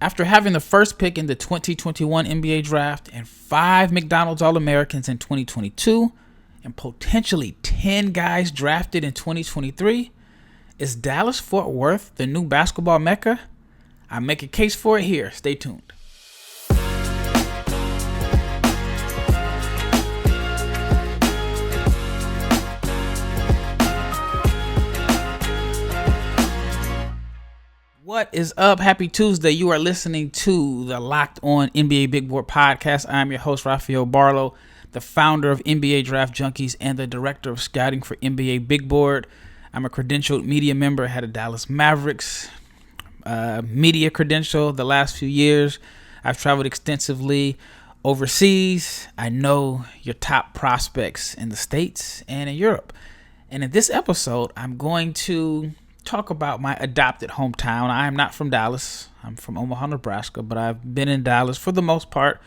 After having the first pick in the 2021 NBA Draft and 5 McDonald's All-Americans in 2022 and potentially 10 guys drafted in 2023, is Dallas-Fort Worth the new basketball mecca? I make a case for it here. Stay tuned. What is up? Happy Tuesday. You are listening to the Locked On NBA Big Board podcast. I'm your host, Rafael Barlowe, the founder of NBA Draft Junkies and the director of scouting for NBA Big Board. I'm a credentialed media member. I had a Dallas Mavericks media credential the last few years. I've traveled extensively overseas. I know your top prospects in the States and in Europe. And in this episode, I'm going to talk about my adopted hometown. I am not from Dallas. I'm from Omaha, Nebraska, but I've been in Dallas for the most part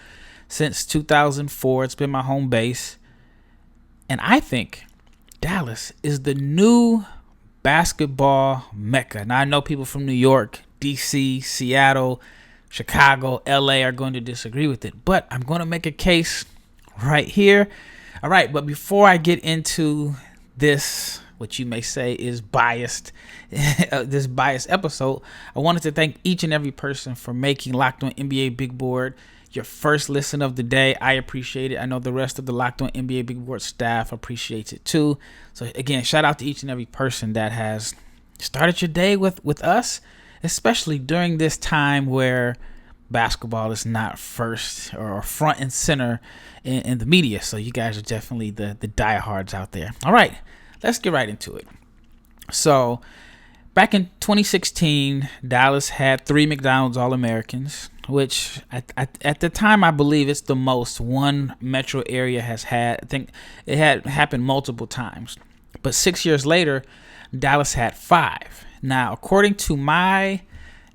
since 2004. It's been my home base. And I think Dallas is the new basketball mecca. Now, I know people from New York, DC, Seattle, Chicago, LA are going to disagree with it, but I'm going to make a case right here. All right, but before I get into this, what you may say is biased, this biased episode, I wanted to thank each and every person for making Locked On NBA Big Board your first listen of the day. I appreciate it. I know the rest of the Locked On NBA Big Board staff appreciates it too. So again, shout out to each and every person that has started your day with us, especially during this time where basketball is not first or front and center in the media. So you guys are definitely the diehards out there. All right. Let's get right into it. So, back in 2016, Dallas had 3 McDonald's All-Americans, which at the time, I believe it's the most one metro area has had. I think it had happened multiple times. But 6 years later, Dallas had 5. Now, according to my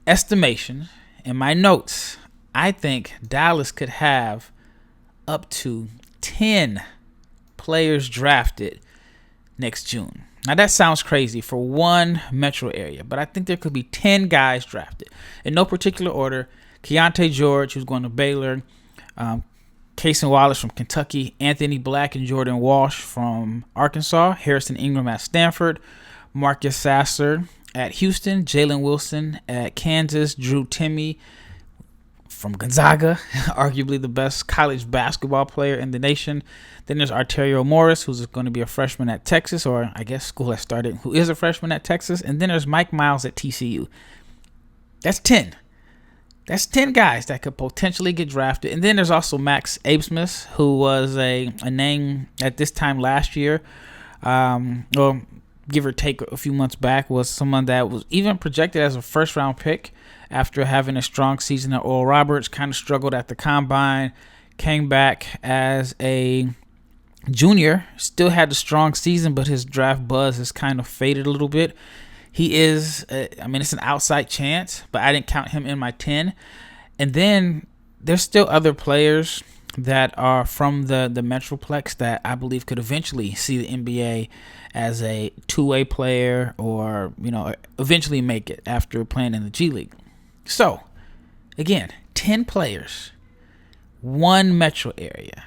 estimation and my notes, I think Dallas could have up to 10 players drafted next June. Now that sounds crazy for one metro area, but I think there could be 10 guys drafted in no particular order. Keontae George, who's going to Baylor, Cason Wallace from Kentucky, Anthony Black and Jordan Walsh from Arkansas, Harrison Ingram at Stanford, Marcus Sasser at Houston, Jalen Wilson at Kansas, Drew Timme from Gonzaga, arguably the best college basketball player in the nation. Then there's Arterio Morris, who's going to be a freshman at Texas, or I guess school has started, who is a freshman at Texas. And then there's Mike Miles at TCU. That's 10. That's 10 guys that could potentially get drafted. And then there's also Max Absmith, who was a name at this time last year, or give or take a few months back, was someone that was even projected as a first-round pick after having a strong season at Oral Roberts. Kind of struggled at the combine, came back as a junior, still had a strong season, but his draft buzz has kind of faded a little bit. He is, it's an outside chance, but I didn't count him in my 10. And then there's still other players that are from the metroplex that I believe could eventually see the NBA as a two-way player, or eventually make it after playing in the G League. So again, 10 players, one metro area.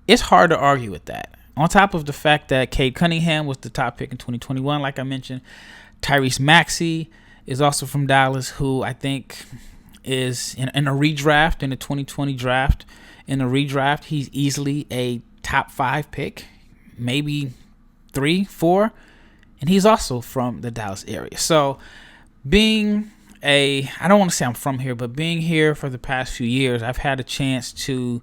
It's hard to argue with that. On top of the fact that Cade Cunningham was the top pick in 2021, like I mentioned, Tyrese Maxey is also from Dallas, who I think is in a redraft, in the 2020 draft. In a redraft, he's easily a top 5 pick, maybe 3, 4, and he's also from the Dallas area. So I don't want to say I'm from here, but being here for the past few years, I've had a chance to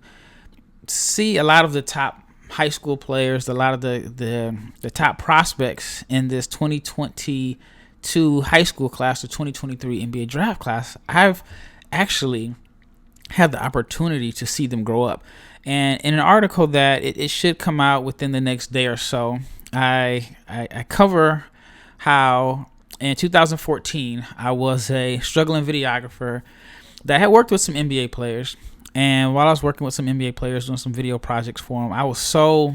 see a lot of the top high school players, a lot of the top prospects in this 2022 high school class, the 2023 NBA draft class. I've actually had the opportunity to see them grow up. And in an article that it should come out within the next day or so, I cover how in 2014, I was a struggling videographer that had worked with some NBA players. And while I was working with some NBA players doing some video projects for them, I was so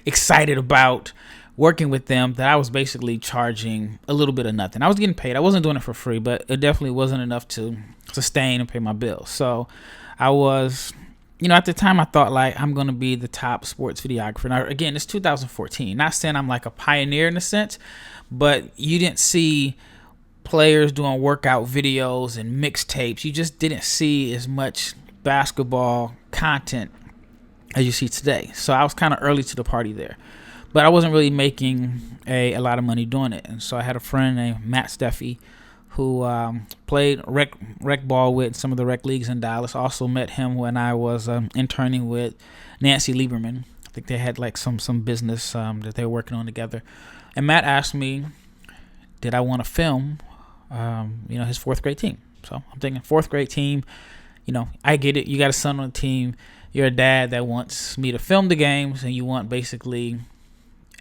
excited about working with them that I was basically charging a little bit of nothing. I was getting paid. I wasn't doing it for free, but it definitely wasn't enough to sustain and pay my bills. So I was, at the time I thought like I'm going to be the top sports videographer. Now, again, it's 2014. Not saying I'm like a pioneer in a sense, but you didn't see players doing workout videos and mixtapes. You just didn't see as much basketball content as you see today. So I was kind of early to the party there, but I wasn't really making a lot of money doing it. And so I had a friend named Matt Steffi who played rec ball with some of the rec leagues in Dallas. Also met him when I was interning with Nancy Lieberman. I think they had like some business that they were working on together. And Matt asked me, did I want to film his fourth grade team. So I'm thinking fourth grade team, I get it. You got a son on the team. You're a dad that wants me to film the games and you want basically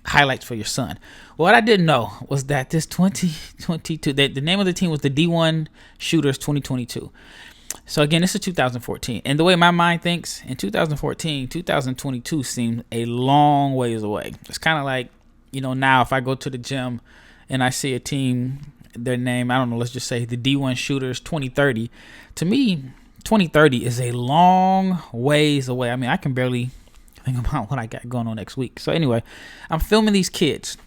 highlights for your son. What I didn't know was that this 2022, the name of the team was the D1 Shooters 2022. So again, this is 2014. And the way my mind thinks, in 2014, 2022 seemed a long ways away. It's kind of like, now if I go to the gym and I see a team, their name, I don't know, let's just say the D1 Shooters 2030. To me, 2030 is a long ways away. I mean, I can barely think about what I got going on next week. So anyway, I'm filming these kids.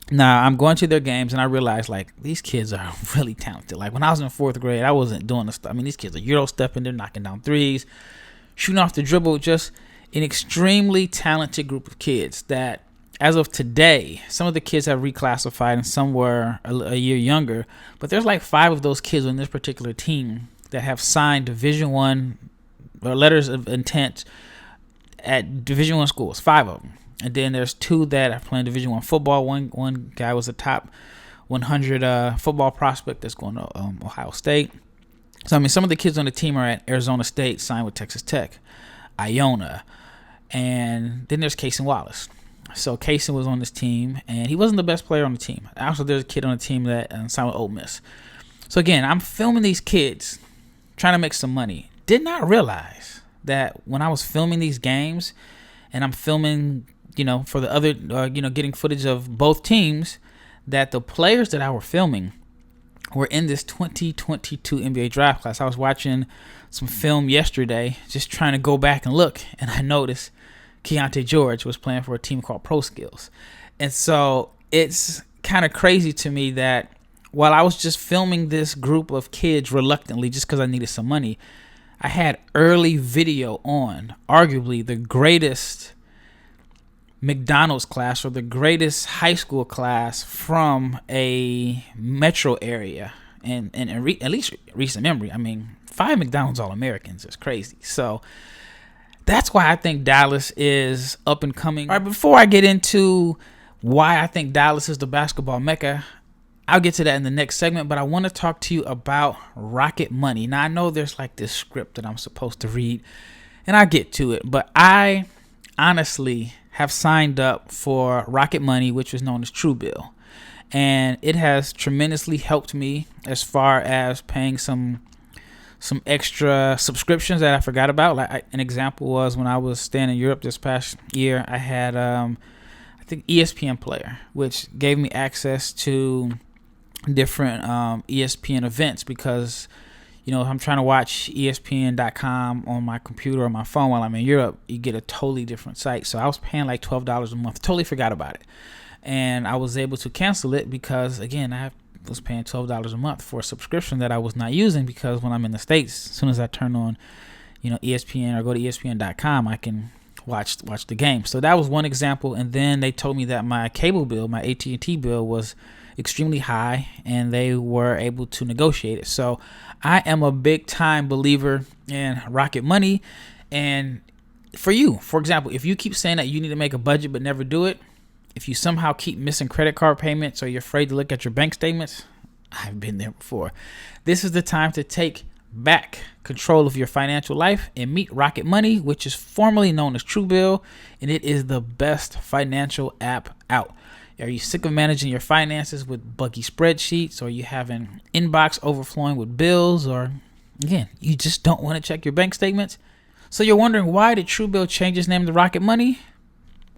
Now, I'm going to their games, and I realize, like, these kids are really talented. Like, when I was in fourth grade, I wasn't doing the stuff. I mean, these kids are Euro-stepping. They're knocking down threes, shooting off the dribble. Just an extremely talented group of kids that, as of today, some of the kids have reclassified and some were a year younger. But there's like 5 of those kids on this particular team that have signed Division I or letters of intent at Division I schools, 5 of them. And then there's 2 that are playing Division I football. One guy was a top 100 football prospect that's going to Ohio State. So, I mean, some of the kids on the team are at Arizona State, signed with Texas Tech, Iona. And then there's Cason Wallace. So Cason was on this team, and he wasn't the best player on the team. Also, there's a kid on the team that signed with Ole Miss. So again, I'm filming these kids, trying to make some money. Did not realize that when I was filming these games, and I'm filming, for the other, getting footage of both teams, that the players that I were filming were in this 2022 NBA draft class. I was watching some film yesterday, just trying to go back and look, and I noticed Keontae George was playing for a team called Pro Skills. And so it's kind of crazy to me that while I was just filming this group of kids reluctantly just because I needed some money, I had early video on arguably the greatest McDonald's class or the greatest high school class from a metro area. And at least recent memory, I mean, 5 McDonald's All-Americans is crazy. So that's why I think Dallas is up and coming. All right, before I get into why I think Dallas is the basketball mecca, I'll get to that in the next segment, but I want to talk to you about Rocket Money. Now, I know there's like this script that I'm supposed to read, and I'll get to it, but I honestly have signed up for Rocket Money, which is known as Truebill, and it has tremendously helped me as far as paying some extra subscriptions that I forgot about. Like an example was when I was staying in Europe this past year, I had I think ESPN Player, which gave me access to different ESPN events because I'm trying to watch ESPN.com on my computer or my phone while I'm in Europe. You get a totally different site. So I was paying like $12 a month. Totally forgot about it, and I was able to cancel it because again I was paying $12 a month for a subscription that I was not using because when I'm in the States, as soon as I turn on, ESPN or go to ESPN.com, I can watch the game. So that was one example. And then they told me that my cable bill, my AT&T bill, was extremely high, and they were able to negotiate it. So I am a big time believer in Rocket Money. And for you, for example, if you keep saying that you need to make a budget but never do it, if you somehow keep missing credit card payments or you're afraid to look at your bank statements, I've been there before. This is the time to take back control of your financial life and meet Rocket Money, which is formerly known as Truebill, and it is the best financial app out. Are you sick of managing your finances with buggy spreadsheets, or are you having inbox overflowing with bills, or again, you just don't want to check your bank statements? So you're wondering, why did Truebill change its name to Rocket Money?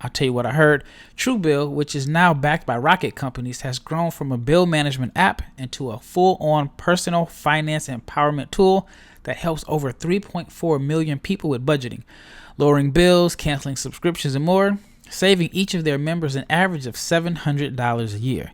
I'll tell you what I heard. Truebill, which is now backed by rocket companies, has grown from a bill management app into a full-on personal finance empowerment tool that helps over 3.4 million people with budgeting, lowering bills, canceling subscriptions, and more, saving each of their members an average of $700 a year.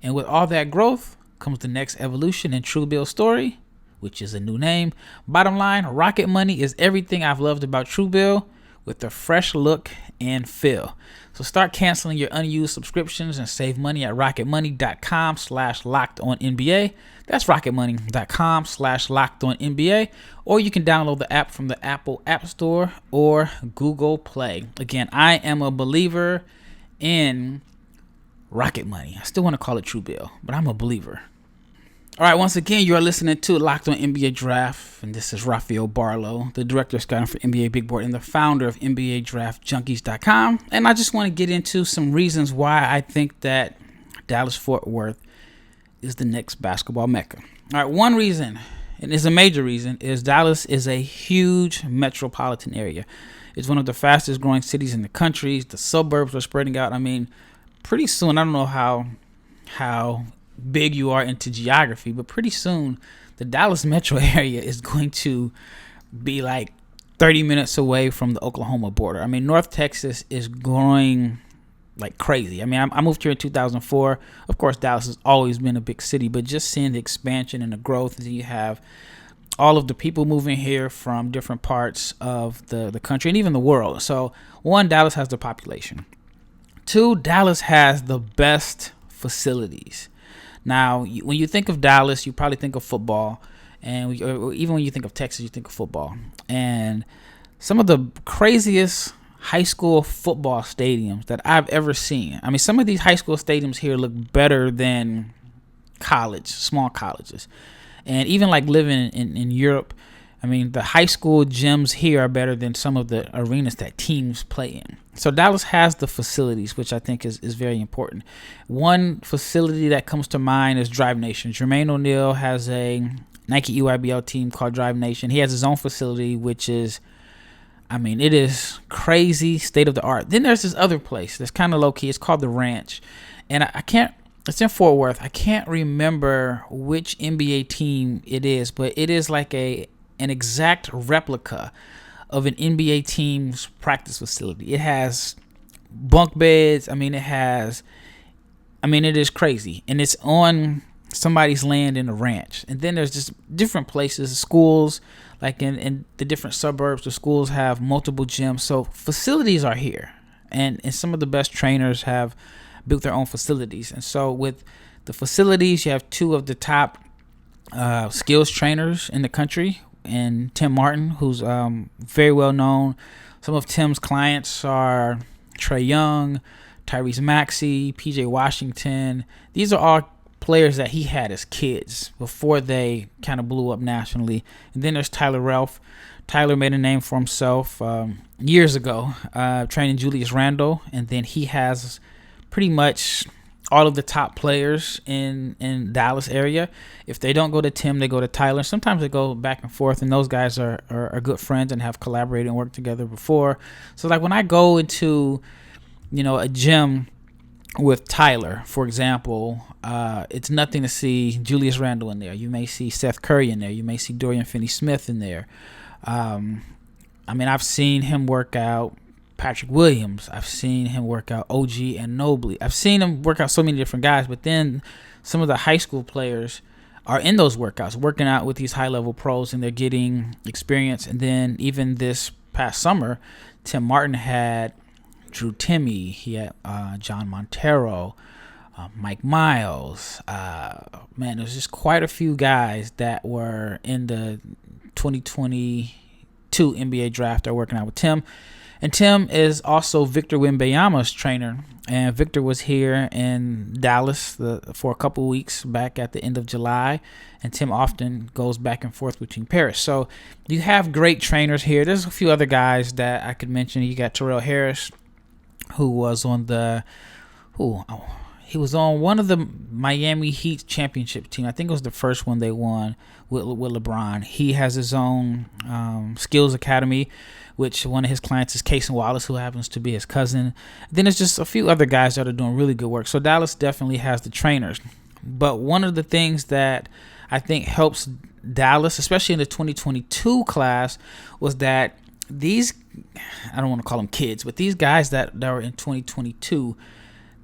And with all that growth comes the next evolution in Truebill's story, which is a new name. Bottom line, Rocket Money is everything I've loved about Truebill with a fresh look and feel. So start canceling your unused subscriptions and save money at rocketmoney.com/lockedonnba. That's rocketmoney.com/lockedonnba. Or you can download the app from the Apple App Store or Google Play. Again, I am a believer in Rocket Money. I still want to call it Truebill, but I'm a believer. All right, once again, you are listening to Locked On NBA Draft, and this is Rafael Barlowe, the director of scouting for NBA Big Board and the founder of NBA Draft Junkies.com. And I just want to get into some reasons why I think that Dallas-Fort Worth is the next basketball mecca. All right, one reason, and it's a major reason, is Dallas is a huge metropolitan area. It's one of the fastest growing cities in the country. The suburbs are spreading out. I mean, pretty soon, I don't know how big you are into geography, but pretty soon the Dallas metro area is going to be like 30 minutes away from the Oklahoma border. I mean, North Texas is growing like crazy. I mean, I moved here in 2004. Of course, Dallas has always been a big city, but just seeing the expansion and the growth, and you have all of the people moving here from different parts of the country and even the world. So one, Dallas has the population. Two, Dallas has the best facilities. Now, when you think of Dallas, you probably think of football, and or even when you think of Texas, you think of football. And some of the craziest high school football stadiums that I've ever seen. I mean, some of these high school stadiums here look better than small colleges. And even like living in Europe, I mean, the high school gyms here are better than some of the arenas that teams play in. So Dallas has the facilities, which I think is very important. One facility that comes to mind is Drive Nation. Jermaine O'Neal has a Nike EYBL team called Drive Nation. He has his own facility, which is, I mean, it is crazy, state of the art. Then there's this other place that's kind of low key. It's called The Ranch. And I can't, it's in Fort Worth. I can't remember which NBA team it is, but it is like an exact replica of an NBA team's practice facility. It has bunk beds. I mean, it is crazy. And it's on somebody's land in a ranch. And then there's just different places, schools, like in the different suburbs, the schools have multiple gyms. So facilities are here. And some of the best trainers have built their own facilities. And so with the facilities, you have two of the top skills trainers in the country, and Tim Martin, who's very well known. Some of Tim's clients are Trae Young, Tyrese Maxey, PJ Washington. These are all players that he had as kids before they kind of blew up nationally. And then there's Tyler Ralph. Tyler made a name for himself years ago, training Julius Randle, and then he has pretty much all of the top players in Dallas area. If they don't go to Tim, they go to Tyler. Sometimes they go back and forth, and those guys are good friends and have collaborated and worked together before. So like when I go into, a gym with Tyler, for example, it's nothing to see Julius Randle in there. You may see Seth Curry in there. You may see Dorian Finney-Smith in there. I've seen him work out Patrick Williams. I've seen him work out OG Anunoby. I've seen him work out so many different guys, but then some of the high school players are in those workouts, working out with these high-level pros, and they're getting experience. And then even this past summer, Tim Martin had Drew Timme. He had John Montero, Mike Miles. There's just quite a few guys that were in the 2022 NBA draft are working out with Tim. And Tim is also Victor Wembanyama's trainer. And Victor was here in Dallas for a couple weeks back at the end of July. And Tim often goes back and forth between Paris. So you have great trainers here. There's a few other guys that I could mention. You got Terrell Harris, who was on he was on one of the Miami Heat championship team. I think it was the first one they won with LeBron. He has his own skills academy, which one of his clients is Casey Wallace, who happens to be his cousin. Then there's just a few other guys that are doing really good work. So Dallas definitely has the trainers. But one of the things that I think helps Dallas, especially in the 2022 class, was that these, I don't want to call them kids, but these guys that were in 2022,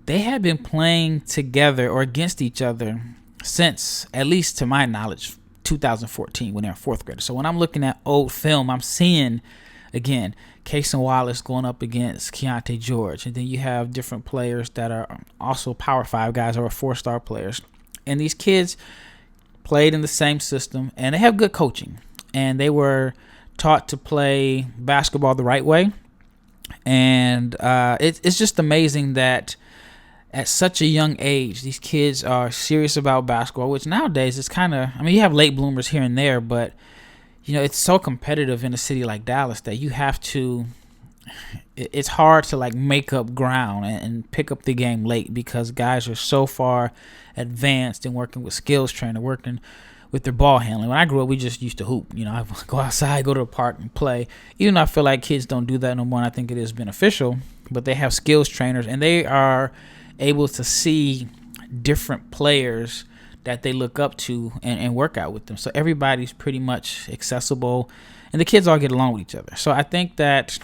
they had been playing together or against each other since, at least to my knowledge, 2014 when they were fourth graders. So when I'm looking at old film, I'm seeing, again, Casey Wallace going up against Keontae George. And then you have different players that are also Power 5 guys or 4-star players. And these kids played in the same system, and they have good coaching. And they were taught to play basketball the right way. And it's just amazing that at such a young age, these kids are serious about basketball, which nowadays is kind of, I mean, you have late bloomers here and there, but, you know, it's so competitive in a city like Dallas that you have to, it's hard to like make up ground and pick up the game late because guys are so far advanced in working with skills trainer, working with their ball handling. When I grew up, we just used to hoop. You know, I go outside, go to the park and play. Even though I feel like kids don't do that no more, and I think it is beneficial, but they have skills trainers and they are able to see different players that they look up to and work out with them. So everybody's pretty much accessible and the kids all get along with each other. So I think that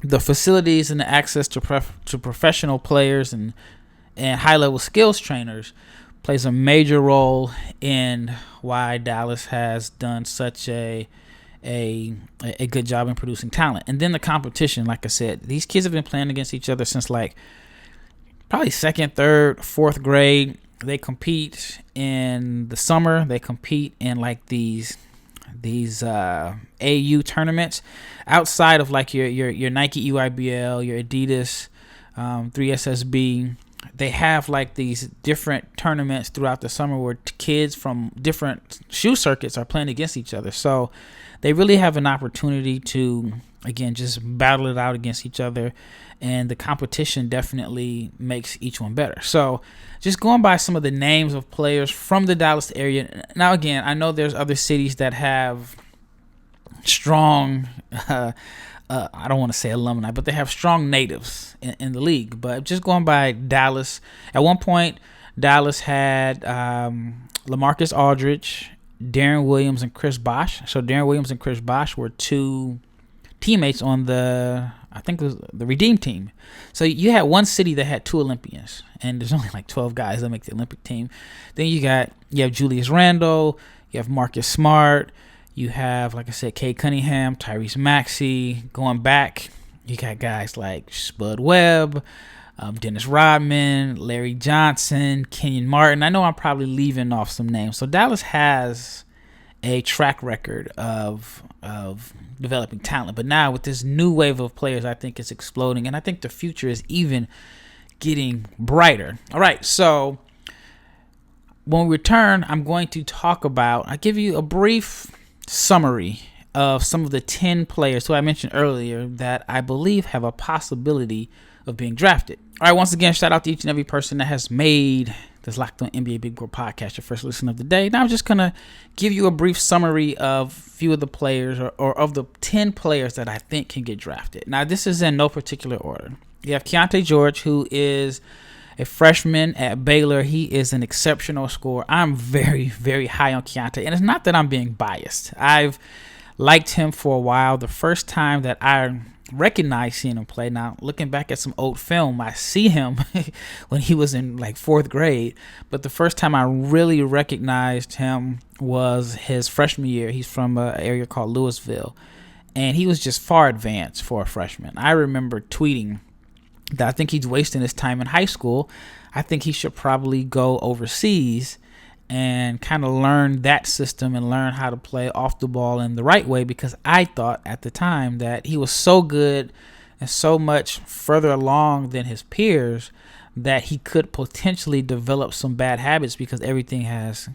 the facilities and the access to professional players and high-level skills trainers plays a major role in why Dallas has done such a good job in producing talent. And then the competition, like I said, these kids have been playing against each other since like probably second, third, fourth grade. They compete in the summer. They compete in like these AU tournaments outside of like your Nike EYBL, your Adidas 3SSB. They have like these different tournaments throughout the summer where kids from different shoe circuits are playing against each other. So they really have an opportunity to, again, just battle it out against each other. And the competition definitely makes each one better. So just going by some of the names of players from the Dallas area. Now, again, I know there's other cities that have strong, I don't want to say alumni, but they have strong natives in the league. But just going by Dallas, at one point, Dallas had LaMarcus Aldridge, Deron Williams, and Chris Bosh. So Deron Williams and Chris Bosh were two teammates on I think it was the Redeem team. So you had one city that had two Olympians, and there's only like 12 guys that make the Olympic team. Then you have Julius Randle, you have Marcus Smart, you have, like I said, Cade Cunningham, Tyrese Maxey. Going back, you got guys like Spud Webb, Dennis Rodman, Larry Johnson, Kenyon Martin. I know I'm probably leaving off some names. So Dallas has a track record of developing talent. But now with this new wave of players, I think it's exploding. And I think the future is even getting brighter. All right, so when we return, I'm going to I'll give you a brief summary of some of the 10 players who I mentioned earlier that I believe have a possibility of being drafted. All right, once again, shout out to each and every person that has made this Locked On NBA Big Board podcast your first listen of the day. Now I'm just going to give you a brief summary of a few of the players or of the 10 players that I think can get drafted. Now, this is in no particular order. You have Keontae George, who is a freshman at Baylor. He is an exceptional scorer. I'm very, very high on Keontae, and it's not that I'm being biased. I've liked him for a while. The first time that I recognized seeing him play, now looking back at some old film, I see him when he was in like fourth grade, but the first time I really recognized him was his freshman year. He's from an area called Louisville, and he was just far advanced for a freshman. I remember tweeting that I think he's wasting his time in high school. I think he should probably go overseas and kind of learn that system and learn how to play off the ball in the right way, because I thought at the time that he was so good and so much further along than his peers that he could potentially develop some bad habits because everything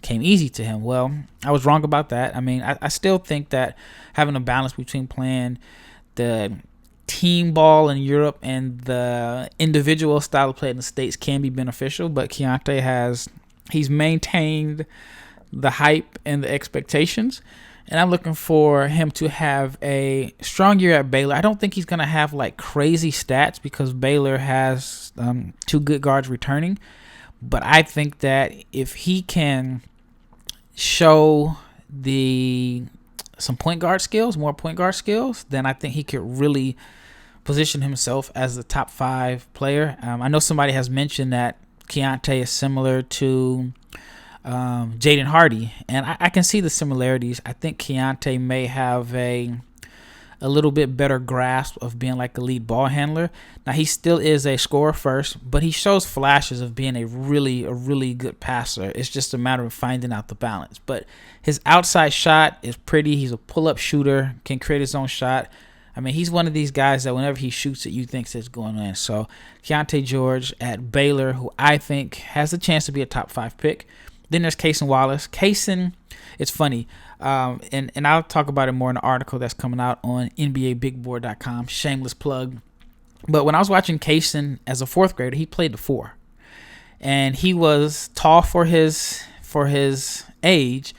came easy to him. Well, I was wrong about that. I mean, I still think that having a balance between playing the team ball in Europe and the individual style of play in the States can be beneficial, but he's maintained the hype and the expectations, and I'm looking for him to have a strong year at Baylor. I don't think he's going to have like crazy stats because Baylor has 2 good guards returning, but I think that if he can show some point guard skills, more point guard skills, then I think he could really position himself as the top 5 player. I know somebody has mentioned that Keontae is similar to Jaden Hardy, and I can see the similarities. I think Keontae may have a little bit better grasp of being like a lead ball handler. Now, he still is a scorer first, but he shows flashes of being a really good passer. It's just a matter of finding out the balance. But his outside shot is pretty. He's a pull-up shooter, can create his own shot. I mean, he's one of these guys that whenever he shoots it, you think it's going in. So, Keontae George at Baylor, who I think has a chance to be a top 5 pick. Then there's Cason Wallace. Cason, it's funny, and I'll talk about it more in an article that's coming out on NBABigBoard.com. Shameless plug. But when I was watching Cason as a 4th grader, he played the 4, and he was tall for his age.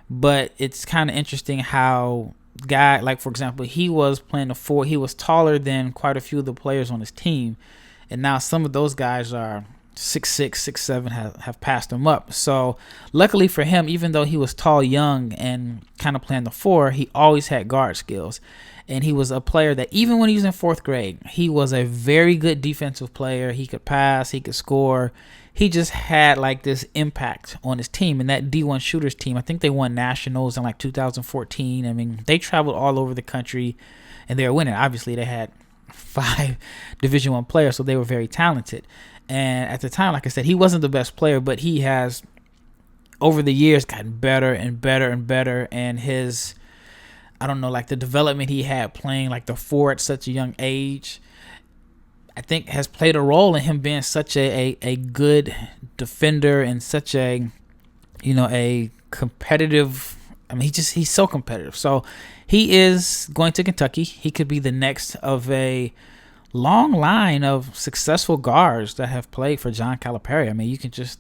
But it's kind of interesting how like for example, he was playing the 4. He was taller than quite a few of the players on his team, and now some of those guys are 6'6", 6'7", have passed him up. So luckily for him, even though he was tall, young, and kind of playing the 4, he always had guard skills. And he was a player that even when he was in 4th grade, he was a very good defensive player. He could pass, he could score. He just had like this impact on his team. And that D1 shooters team, I think they won nationals in like 2014. I mean, they traveled all over the country and they were winning. Obviously, they had 5 Division I players, so they were very talented. And at the time, like I said, he wasn't the best player, but he has, over the years, gotten better and better and better. And his, I don't know, like the development he had playing like the 4 at such a young age, I think has played a role in him being such a good defender and such a competitive. I mean, he's so competitive. So he is going to Kentucky. He could be the next of a long line of successful guards that have played for John Calipari. I mean, you can just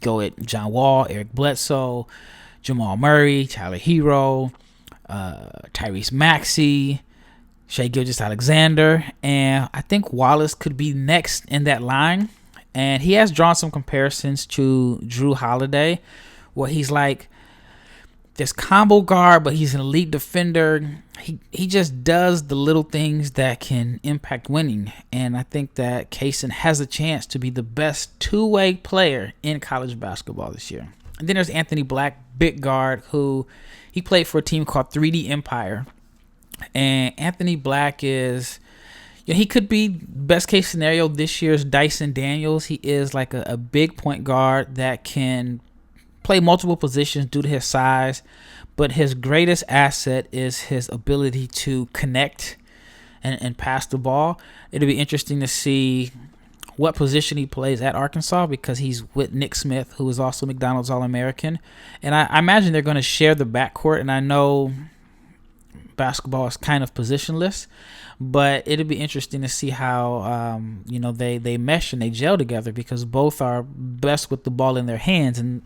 go at John Wall, Eric Bledsoe, Jamal Murray, Tyler Hero, Tyrese Maxey, Shai Gilgeous-Alexander, and I think Wallace could be next in that line. And he has drawn some comparisons to Drew Holiday, where he's like this combo guard, but he's an elite defender. He just does the little things that can impact winning. And I think that Cason has a chance to be the best 2-way player in college basketball this year. And then there's Anthony Black, big guard, who he played for a team called 3D Empire. And Anthony Black is, he could be best case scenario this year's Dyson Daniels. He is like a big point guard that can play multiple positions due to his size, but his greatest asset is his ability to connect and pass the ball. It'll be interesting to see what position he plays at Arkansas because he's with Nick Smith, who is also McDonald's All-American. And I imagine they're going to share the backcourt, and I know basketball is kind of positionless, but it'll be interesting to see how they mesh and they gel together because both are best with the ball in their hands, and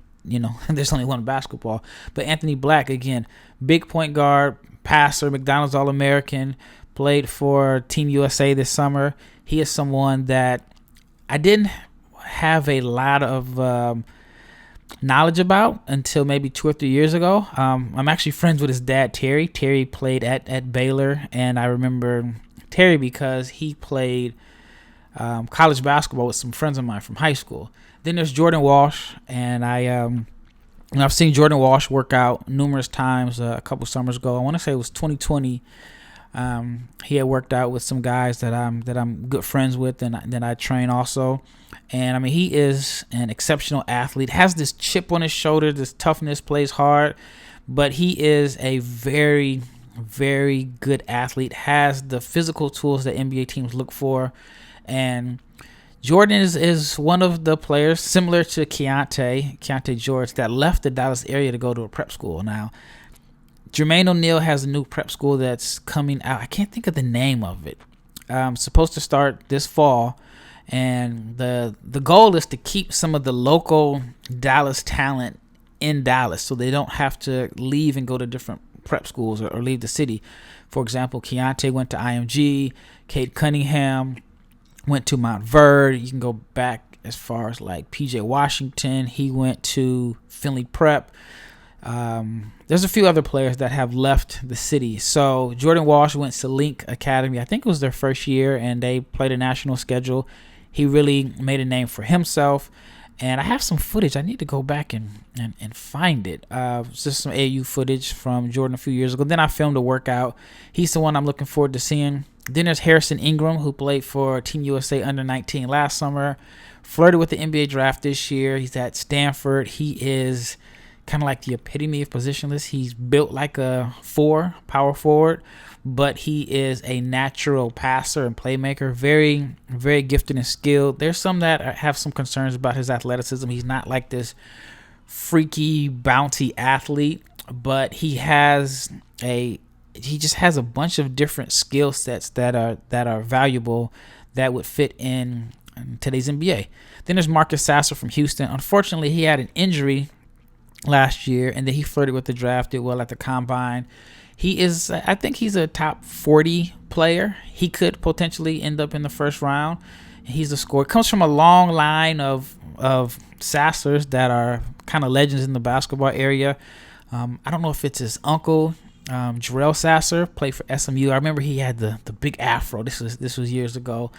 there's only one basketball. But Anthony Black, again, big point guard, passer, McDonald's All-American, played for Team USA this summer. He is someone that I didn't have a lot of knowledge about until maybe 2 or 3 years ago. I'm actually friends with his dad, Terry. Terry played at Baylor, and I remember Terry because he played college basketball with some friends of mine from high school. Then there's Jordan Walsh, and I've seen Jordan Walsh work out numerous times a couple summers ago. I want to say it was 2020. He had worked out with some guys that I'm good friends with, and that I train also. And I mean, he is an exceptional athlete. Has this chip on his shoulder, this toughness, plays hard, but he is a very, very good athlete. Has the physical tools that NBA teams look for, and Jordan is one of the players similar to Keontae George that left the Dallas area to go to a prep school. Now, Jermaine O'Neal has a new prep school that's coming out. I can't think of the name of it. Supposed to start this fall. And the goal is to keep some of the local Dallas talent in Dallas so they don't have to leave and go to different prep schools or leave the city. For example, Keontae went to IMG. Cade Cunningham went to Mount Verde. You can go back as far as like PJ Washington. He went to Finley Prep. There's a few other players that have left the city. So Jordan Walsh went to Link Academy. I think it was their first year, and they played a national schedule. He really made a name for himself. And I have some footage. I need to go back and find it. Just some AAU footage from Jordan a few years ago. Then I filmed a workout. He's the one I'm looking forward to seeing. Then there's Harrison Ingram, who played for Team USA Under-19 last summer. Flirted with the NBA draft this year. He's at Stanford. He is kind of like the epitome of positionless. He's built like a power forward, but he is a natural passer and playmaker. Very, very gifted and skilled. There's some that have some concerns about his athleticism. He's not like this freaky, bouncy athlete, but he just has a bunch of different skill sets that are valuable that would fit in today's NBA. Then there's Marcus Sasser from Houston. Unfortunately, he had an injury last year, and then he flirted with the draft, did well at the combine. I think he's a top 40 player. He could potentially end up in the first round. He's a scorer. Comes from a long line of Sassers that are kind of legends in the basketball area. I don't know if it's his uncle, Jarrell Sasser, played for SMU. I remember he had the big afro. This was years ago.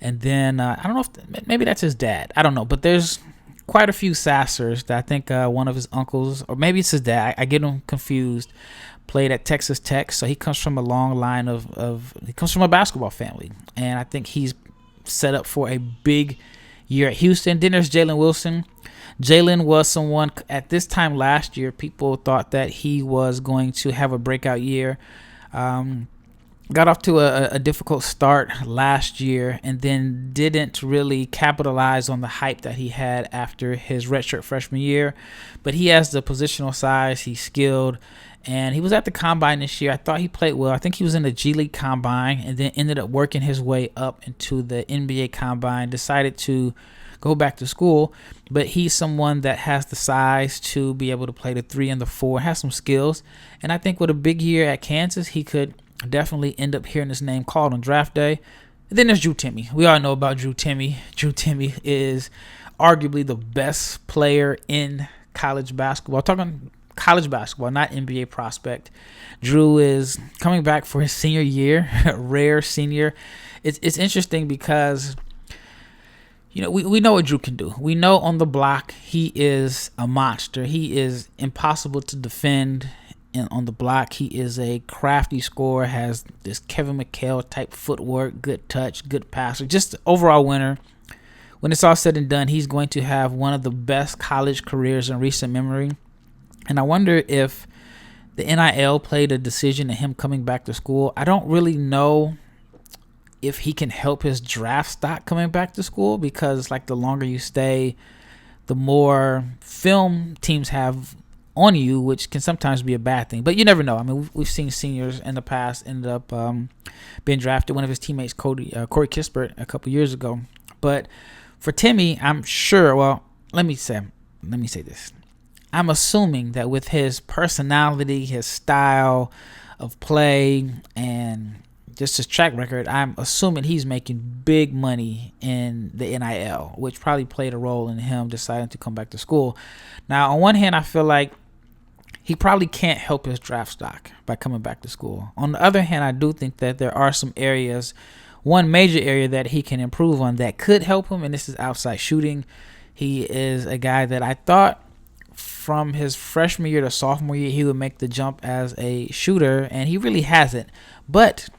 And then I don't know if maybe that's his dad. I don't know, but there's quite a few Sassers that I think one of his uncles, or maybe it's his dad, I get them confused, played at Texas Tech. So he comes from a long line he comes from a basketball family. And I think he's set up for a big year at Houston. Then there's Jalen Wilson. Jalen was someone at this time last year, people thought that he was going to have a breakout year. Got off to a difficult start last year and then didn't really capitalize on the hype that he had after his redshirt freshman year. But he has the positional size. He's skilled. And he was at the combine this year. I thought he played well. I think he was in the G League combine and then ended up working his way up into the NBA combine. Decided to go back to school. But he's someone that has the size to be able to play the 3 and the 4. Has some skills. And I think with a big year at Kansas, he could definitely end up hearing his name called on draft day. And then there's Drew Timme. We all know about Drew Timme. Drew Timme is arguably the best player in college basketball. Talking college basketball, not NBA prospect. Drew is coming back for his senior year, a rare senior. It's interesting because, you know, we know what Drew can do. We know on the block he is a monster. He is impossible to defend. And on the block, he is a crafty scorer, has this Kevin McHale type footwork, good touch, good passer, just overall winner. When it's all said and done, he's going to have one of the best college careers in recent memory. And I wonder if the NIL played a decision in him coming back to school. I don't really know if he can help his draft stock coming back to school because, like, the longer you stay, the more film teams have on you, which can sometimes be a bad thing, but you never know. I mean, we've seen seniors in the past end up being drafted. One of his teammates, Corey Kispert, a couple years ago. But for Timme, I'm sure. Well, let me say this. I'm assuming that with his personality, his style of play, and just his track record, I'm assuming he's making big money in the NIL, which probably played a role in him deciding to come back to school. Now, on one hand, I feel like he probably can't help his draft stock by coming back to school. On the other hand, I do think that there are some areas, one major area that he can improve on that could help him, and this is outside shooting. He is a guy that I thought from his freshman year to sophomore year, he would make the jump as a shooter, and he really hasn't. But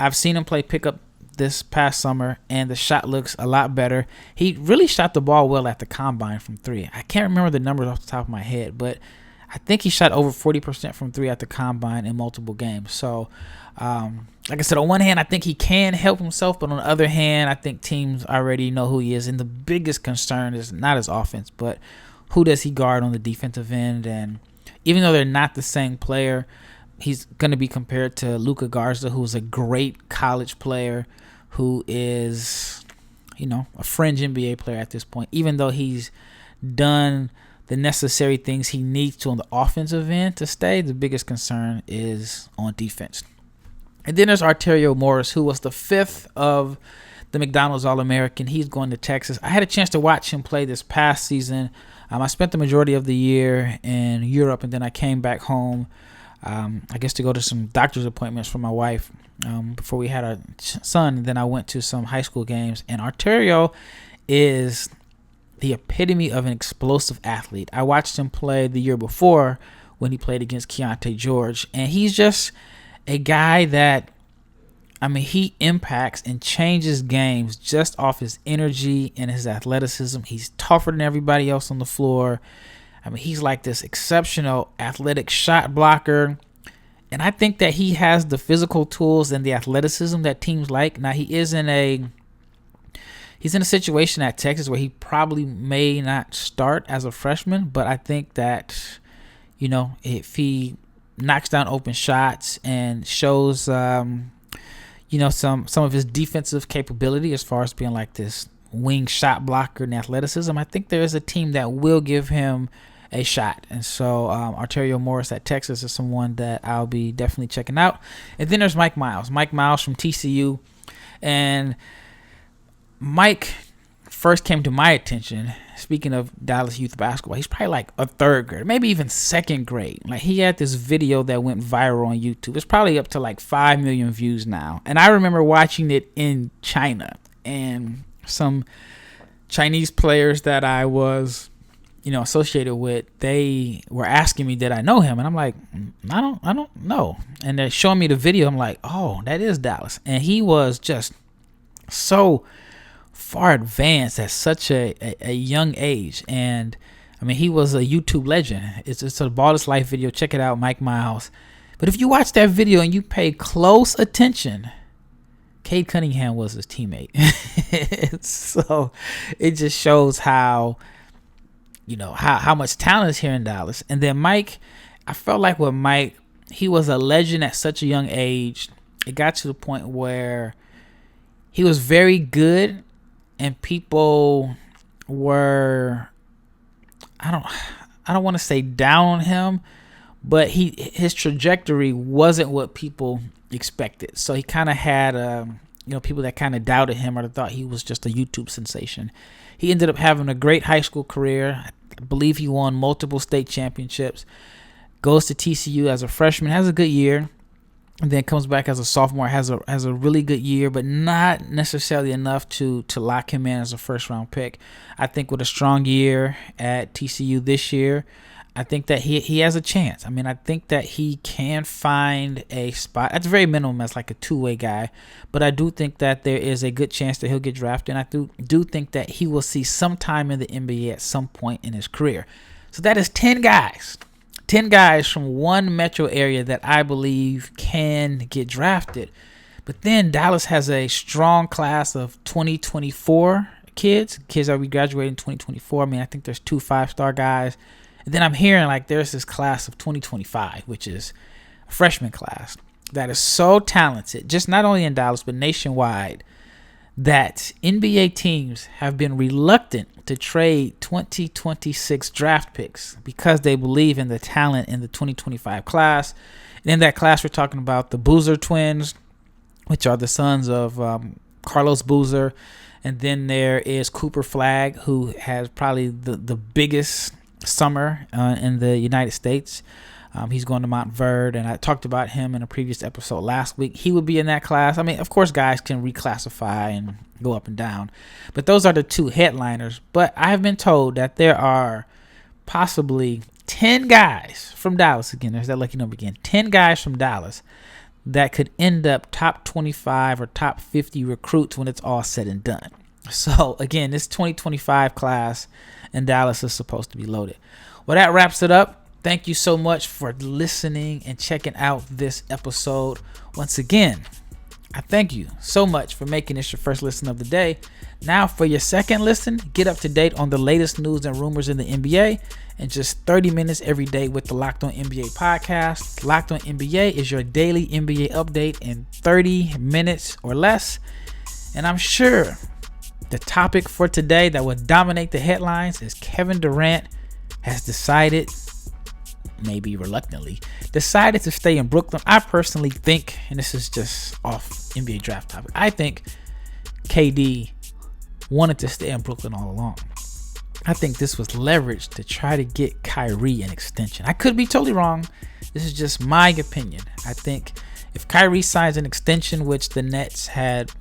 I've seen him play pickup this past summer, and the shot looks a lot better. He really shot the ball well at the combine from 3. I can't remember the numbers off the top of my head, but I think he shot over 40% from 3 at the combine in multiple games. So, like I said, on one hand, I think he can help himself, but on the other hand, I think teams already know who he is. And the biggest concern is not his offense, but who does he guard on the defensive end? And even though they're not the same player, he's going to be compared to Luka Garza, who's a great college player, who is, a fringe NBA player at this point, even though he's done the necessary things he needs to on the offensive end to stay. The biggest concern is on defense. And then there's Arterio Morris, who was the 5th of the McDonald's All-American. He's going to Texas. I had a chance to watch him play this past season. I spent the majority of the year in Europe, and then I came back home, I guess to go to some doctor's appointments for my wife before we had our son. And then I went to some high school games. And Arterio is the epitome of an explosive athlete. I watched him play the year before when he played against Keontae George. And he's just a guy that, he impacts and changes games just off his energy and his athleticism. He's tougher than everybody else on the floor. He's like this exceptional athletic shot blocker. And I think that he has the physical tools and the athleticism that teams like. Now, he's in a situation at Texas where he probably may not start as a freshman, but I think that, if he knocks down open shots and shows, some of his defensive capability as far as being like this wing shot blocker and athleticism, I think there is a team that will give him a shot. And so Arterio Morris at Texas is someone that I'll be definitely checking out. And then there's Mike Miles from TCU. And Mike first came to my attention, speaking of Dallas youth basketball, he's probably like a 3rd grade, maybe even 2nd grade. Like, he had this video that went viral on YouTube. It's probably up to like 5 million views now. And I remember watching it in China, and some Chinese players that I was, associated with, they were asking me, did I know him? And I'm like, I don't know. And they're showing me the video. I'm like, oh, that is Dallas. And he was just so far advanced at such a young age. And he was a YouTube legend. It's a Ball is Life video. Check it out, Mike Miles. But if you watch that video and you pay close attention, Cade Cunningham was his teammate. So it just shows how much talent is here in Dallas. And then Mike, I felt like with Mike, he was a legend at such a young age. It got to the point where he was very good, and people were, I don't want to say down on him, but his trajectory wasn't what people expected. So he kind of had people that kind of doubted him or thought he was just a YouTube sensation. He ended up having a great high school career. I believe he won multiple state championships. Goes to TCU as a freshman, has a good year, and then comes back as a sophomore, has a really good year, but not necessarily enough to lock him in as a first-round pick. I think with a strong year at TCU this year, I think that he has a chance. I think that he can find a spot. At the very minimum, as like a two-way guy. But I do think that there is a good chance that he'll get drafted. And I do think that he will see some time in the NBA at some point in his career. So that is 10 guys. 10 guys from one metro area that I believe can get drafted. But then Dallas has a strong class of 2024 kids that will be graduating in 2024. I think there's 2 5-star guys. And then I'm hearing like there's this class of 2025, which is a freshman class that is so talented, just not only in Dallas, but nationwide, that NBA teams have been reluctant to trade 2026 draft picks because they believe in the talent in the 2025 class. And in that class, we're talking about the Boozer twins, which are the sons of Carlos Boozer. And then there is Cooper Flagg, who has probably the biggest summer in the United States. He's going to Montverde, and I talked about him in a previous episode last week. He would be in that class. Of course, guys can reclassify and go up and down, but those are the 2 headliners. But I have been told that there are possibly 10 guys from Dallas. Again, there's that lucky number again. 10 guys from Dallas that could end up top 25 or top 50 recruits when it's all said and done. So, again, this 2025 class in Dallas is supposed to be loaded. Well, that wraps it up. Thank you so much for listening and checking out this episode. Once again, I thank you so much for making this your first listen of the day. Now for your second listen, get up to date on the latest news and rumors in the NBA in just 30 minutes every day with the Locked On NBA podcast. Locked On NBA is your daily NBA update in 30 minutes or less. And I'm sure the topic for today that will dominate the headlines is Kevin Durant has decided, maybe reluctantly, decided to stay in Brooklyn. I personally think, and this is just off NBA draft topic, I think KD wanted to stay in Brooklyn all along. I think this was leverage to try to get Kyrie an extension. I could be totally wrong. This is just my opinion. I think if Kyrie signs an extension, which the Nets had,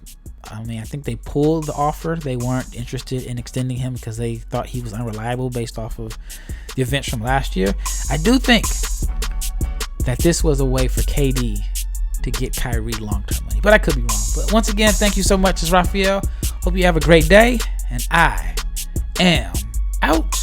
I think they pulled the offer. They weren't interested in extending him because they thought he was unreliable based off of the events from last year. I do think that this was a way for KD to get Kyrie long-term money, but I could be wrong. But once again, thank you so much. It's Rafael. Hope you have a great day, and I am out.